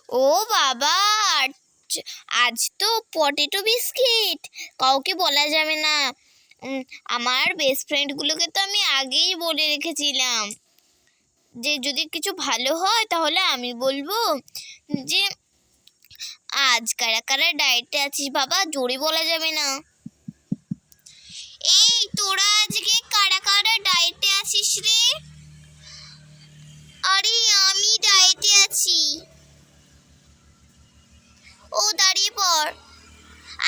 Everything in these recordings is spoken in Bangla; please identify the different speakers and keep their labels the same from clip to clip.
Speaker 1: ও বাবা, আজ তো পটেটো বিস্কিট, কাউকে বলা যাবে না। আমার বেস্ট ফ্রেন্ডগুলোকে তো আমি আগেই বলে রেখেছিলাম যে যদি কিছু ভালো হয় তাহলে আমি বলবো যে আজ কারা কারা ডায়েটে আছিস বাবা, জোরে বলা যাবে না। এই তোরা আজকে কারা কারা ডায়েটে আছিস রে? আরে আমি ডায়েটে আছি। ও দাঁড়িয়ে পড়।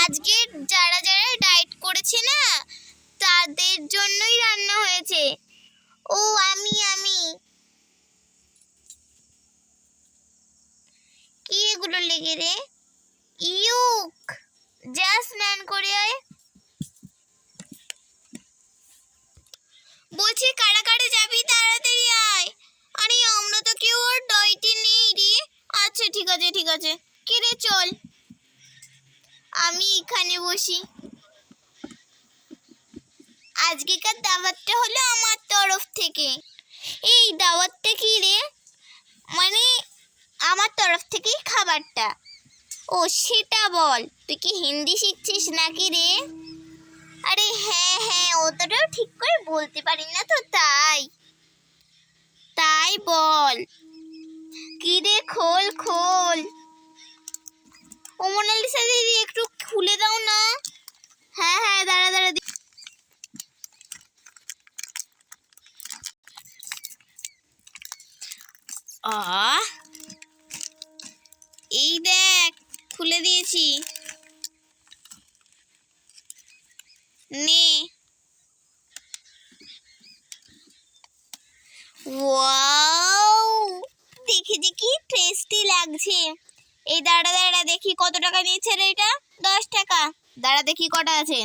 Speaker 1: আজকে যারা যারা ডায়েট করেছে না তাদের জন্যই রান্না হয়েছে। ও আমি কি এগুলো লেগে রে? ইউক, যা স্নান করে আয়। বলছি কারা কারা যাবি, তাড়াতাড়ি আয়। আরে আমরা তো কেউ আর ডায়েটে নেই রে। আচ্ছা ঠিক আছে কি রে, চল আমি এখানে বসি। আজকেকার দাওয়াতটা হলো আমার তরফ থেকে। এই দাওয়াতটা কি রে? মানে আমার তরফ থেকেই খাবারটা। ও সেটা বল, তুই কি হিন্দি শিখছিস নাকি রে? আরে হ্যাঁ অতটাও ঠিক করে বলতে পারি না তো, তাই বল কি রে, খোল। ও মোনালিসা দিদি একটু খুলে দাও না। হ্যাঁ দাঁড়া এই দেখ খুলে দিয়েছি, নে। ওয়াও, দেখে যে কি টেস্টি লাগছে। এই দাঁড়া দেখি কত টাকা নিয়েছে রে এটা। 10 টাকা। দাঁড়া দেখি কটা আছে।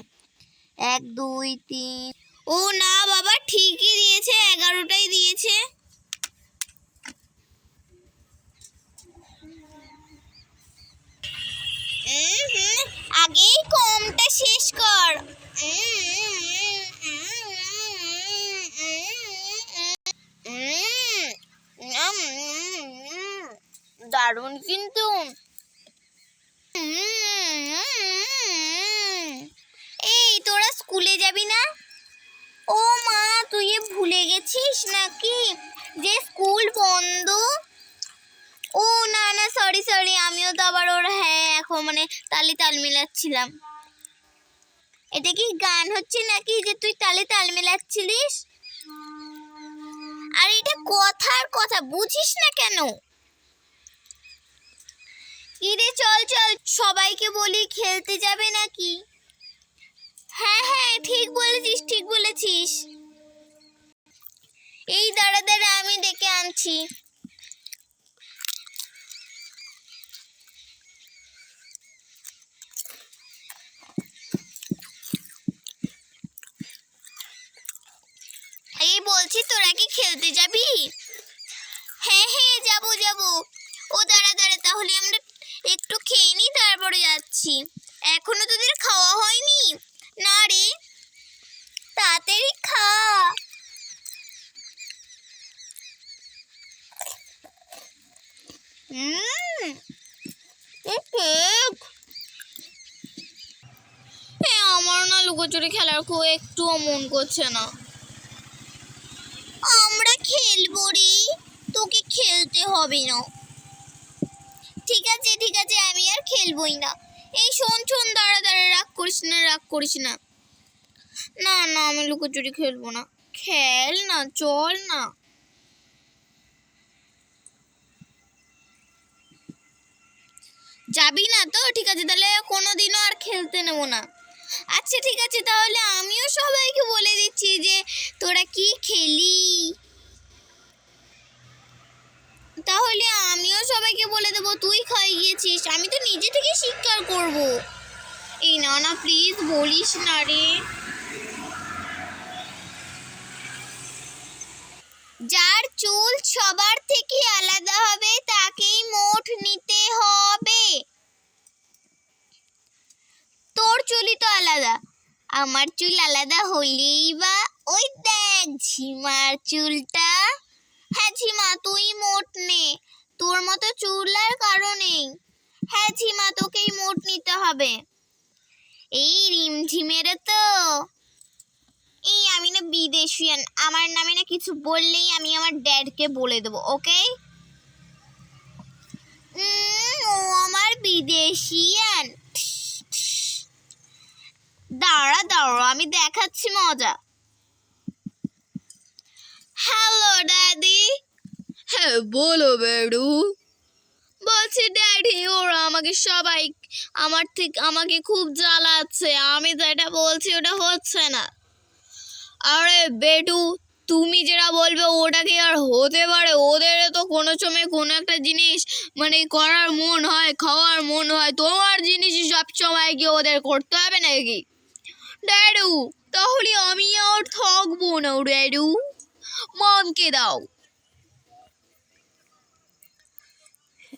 Speaker 1: 1 2 3। ও না বাবা, ঠিকই দিয়েছে, 11টাই দিয়েছে। আগেই কমটা শেষ কর। দারুণ কিন্তু। এই তোরা স্কুলে যাবি না? ও মা, তুই ভুলে গেছিস নাকি যে স্কুল বন্ধ? ও না সরি, আমিও তো আবার ওর এখন মানে তাল মেলাচ্ছিলাম। এটা কি গান হচ্ছে নাকি যে তুই তাল মেলাচ্ছিলিস? আর এটা কথার কথা বুঝিস না কেন? কি রে, চল সবাইকে বলি খেলতে যাবে নাকি? হ্যাঁ ঠিক বলেছিস। এই দাঁড়া আমি ডেকে আনছি। এই বলছি তোরা কি খেলতে যাবি? হ্যাঁ যাবো। ও দাঁড়া তাহলে আমরা একটু খেয়ে নি, তারপরে যাচ্ছি। এখনো তোদের খাওয়া হয়নি? না রে, তাড়াতাড়ি খা। আমার না লুকোচুরি খেলার খুব একটুও মন করছে না। আমরা খেলবো রে, তোকে খেলতে হবে না। ঠিক আছে আমি আর খেলবই না। এই শোন দাঁড়া রাগ করিস না। না আমি লুকোচুরি খেলবো না। খেল না, চল না। যাবি না তো? ঠিক আছে তাহলে কোনোদিনও আর খেলতে নেব না। আচ্ছা ঠিক আছে, তাহলে আমিও সবাইকে বলে দিচ্ছি যে তোরা কি খেলি। তাহলে আমিও সবাইকে বলে দেবো তুই খাইয়েছিস। আমি তো নিজে থেকে স্বীকার করব। এই না প্লিজ বলিস না রে। যার চুল সবার থেকে আলাদা হবে তাকেই মোট নিতে হবে। তোর চুলই তো আলাদা, আমার চুল আলাদা হইলেই বা। ওই দেখ ঝিমার চুলটা। হ্যাঁ ঝিমা, তুই মোট নে, তোর মতো চুলার কারণেই। হ্যাঁ ঝিমা, তোকেই মোট নিতে হবে। এই রিমঝিমের তো, এই আমি না বিদেশিয়ান, আমার নামে না কিছু বললেই আমি আমার ড্যাডকে বলে দেবো, ওকে? ও আমার বিদেশিয়ান। দাঁড়া দাঁড়া, আমি দেখাচ্ছি মজা। Hello daddy. হ্যাঁ বলো বেডু। বলছি ড্যাডি, ওরা আমাকে খুব জ্বালাচ্ছে, আমি যেটা বলছি ওটা হচ্ছে না। আরে বেটু, তুমি যেটা বলবে ওটা কি আর হতে পারে? ওদের তো কোনো সময় কোনো একটা জিনিস মানে করার মন হয়, খাওয়ার মন হয়, তোমার জিনিসই সব সময় কি ওদের করতে হবে নাকি? ড্যাডু, তাহলে আমি আর থাকবো না ড্যাডু, মমকে দাও।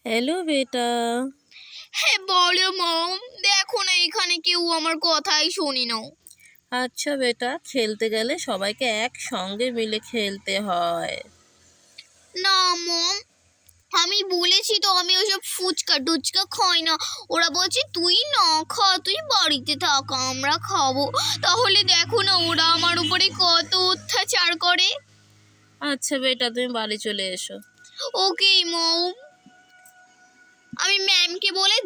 Speaker 2: হ্যালো বেটা।
Speaker 1: হ্যাঁ বলো মম, দেখো না এখানে কেউ আমার কথাই শুনি না।
Speaker 2: আচ্ছা বেটা, খেলতে গেলে সবাইকে একসঙ্গে মিলে খেলতে হয়।
Speaker 1: না মম, আমি বলেছি তো আমি ওসব ফুচকা টুচকা খাই না। ওরা বলছে তুই না খা, তুই বাড়িতে থাক, আমরা খাবো। তাহলে দেখো না ওরা আমার উপরে কত অত্যাচার করে।
Speaker 2: আচ্ছা বেটা, তুমি বাড়ি চলে এসো।
Speaker 1: ওকে মম, আমি ম্যামকে বলে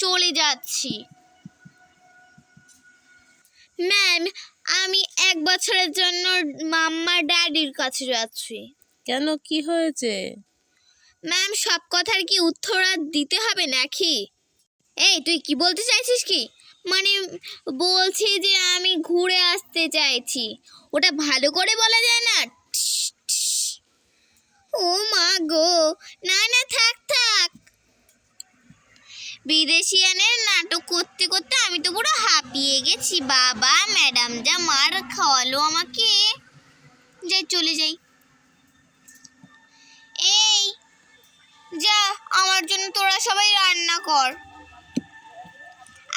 Speaker 1: চলে যাচ্ছি। ম্যাম, আমি 1 বছরের জন্য মাম্মা ড্যাডির কাছে যাচ্ছি।
Speaker 2: কেন, কি হয়েছে?
Speaker 1: ম্যাম, সব কথার কি উত্তর আর দিতে হবে নাকি? এই তুই কি বলতে চাইছিস কি? মানে বলছি যে আমি ঘুরে আসতে চাইছি, ওটা ভালো করে বলা যায় না? ও মা গো, না না থাক থাক। বিদেশিয়ানের নাটক করতে করতে আমি তো পুরো হাঁপিয়ে গেছি বাবা। ম্যাডাম যা মার খাওয়ালো আমাকে। যাই চলে যাই। এই যা, আমার জন্য তোরা সবাই রান্না কর।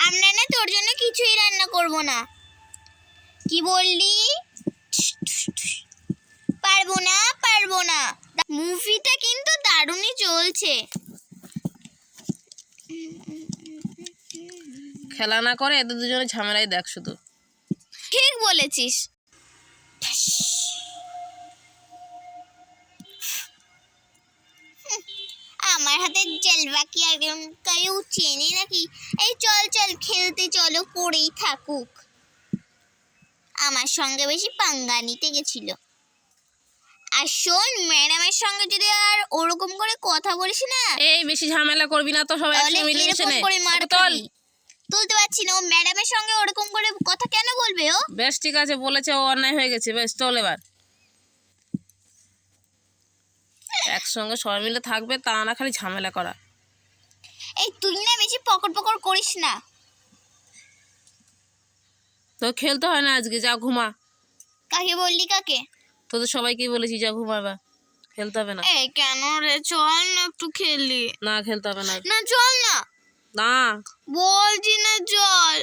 Speaker 1: আমরা না তোর জন্য কিছুই রান্না করব না। কি বললি? পারবো না পারবো না। মুভিটা কিন্তু দারুণই চলছে।
Speaker 2: খেলা না করে এদের দুজনে ঝামেলাই দেখ শুধু।
Speaker 1: ঠিক বলেছিস। আমার হাতে জলবা কি আর কেউ চেনে নাকি? এই চল চল খেলতে চলো, পড়েই থাকুক। আমার সঙ্গে বেশি পাঙ্গা নিতে গেছিল। আর শোন, ম্যাডামের সঙ্গে যদি আর ওরকম করে কথা বলিস না,
Speaker 2: এই বেশি ঝামেলা করবি না তো, সবাই
Speaker 1: তাহলে
Speaker 2: একসঙ্গে মিলে মিশে
Speaker 1: এরকম
Speaker 2: নে।
Speaker 1: করে মার
Speaker 2: ওকে তোল।
Speaker 1: খাবি। তুলতে পারছি না, ও ম্যাডামের সঙ্গে ওরকম করে কথা কেন বলবে ও?
Speaker 2: বেশ ঠিক আছে, বলেছে ও অন্যায় হয়ে গেছে, বেশ চল এবার। একসঙ্গে সবাই মিলে থাকবে, তা না খালি ঝামেলা করা।
Speaker 1: এই তুই না বেশি পকড় পকড় করিস না।
Speaker 2: তো খেলতে হয় না আজকে, যা ঘুমা।
Speaker 1: কাকে বললি কাকে?
Speaker 2: তোদের সবাইকেই বলেছি যা ঘুমাবা, খেলতে হবে না।
Speaker 1: এই কেন রে, চল না একটু খেলি।
Speaker 2: না খেলতে হবে না।
Speaker 1: না চল না,
Speaker 2: না
Speaker 1: বলছি না চল।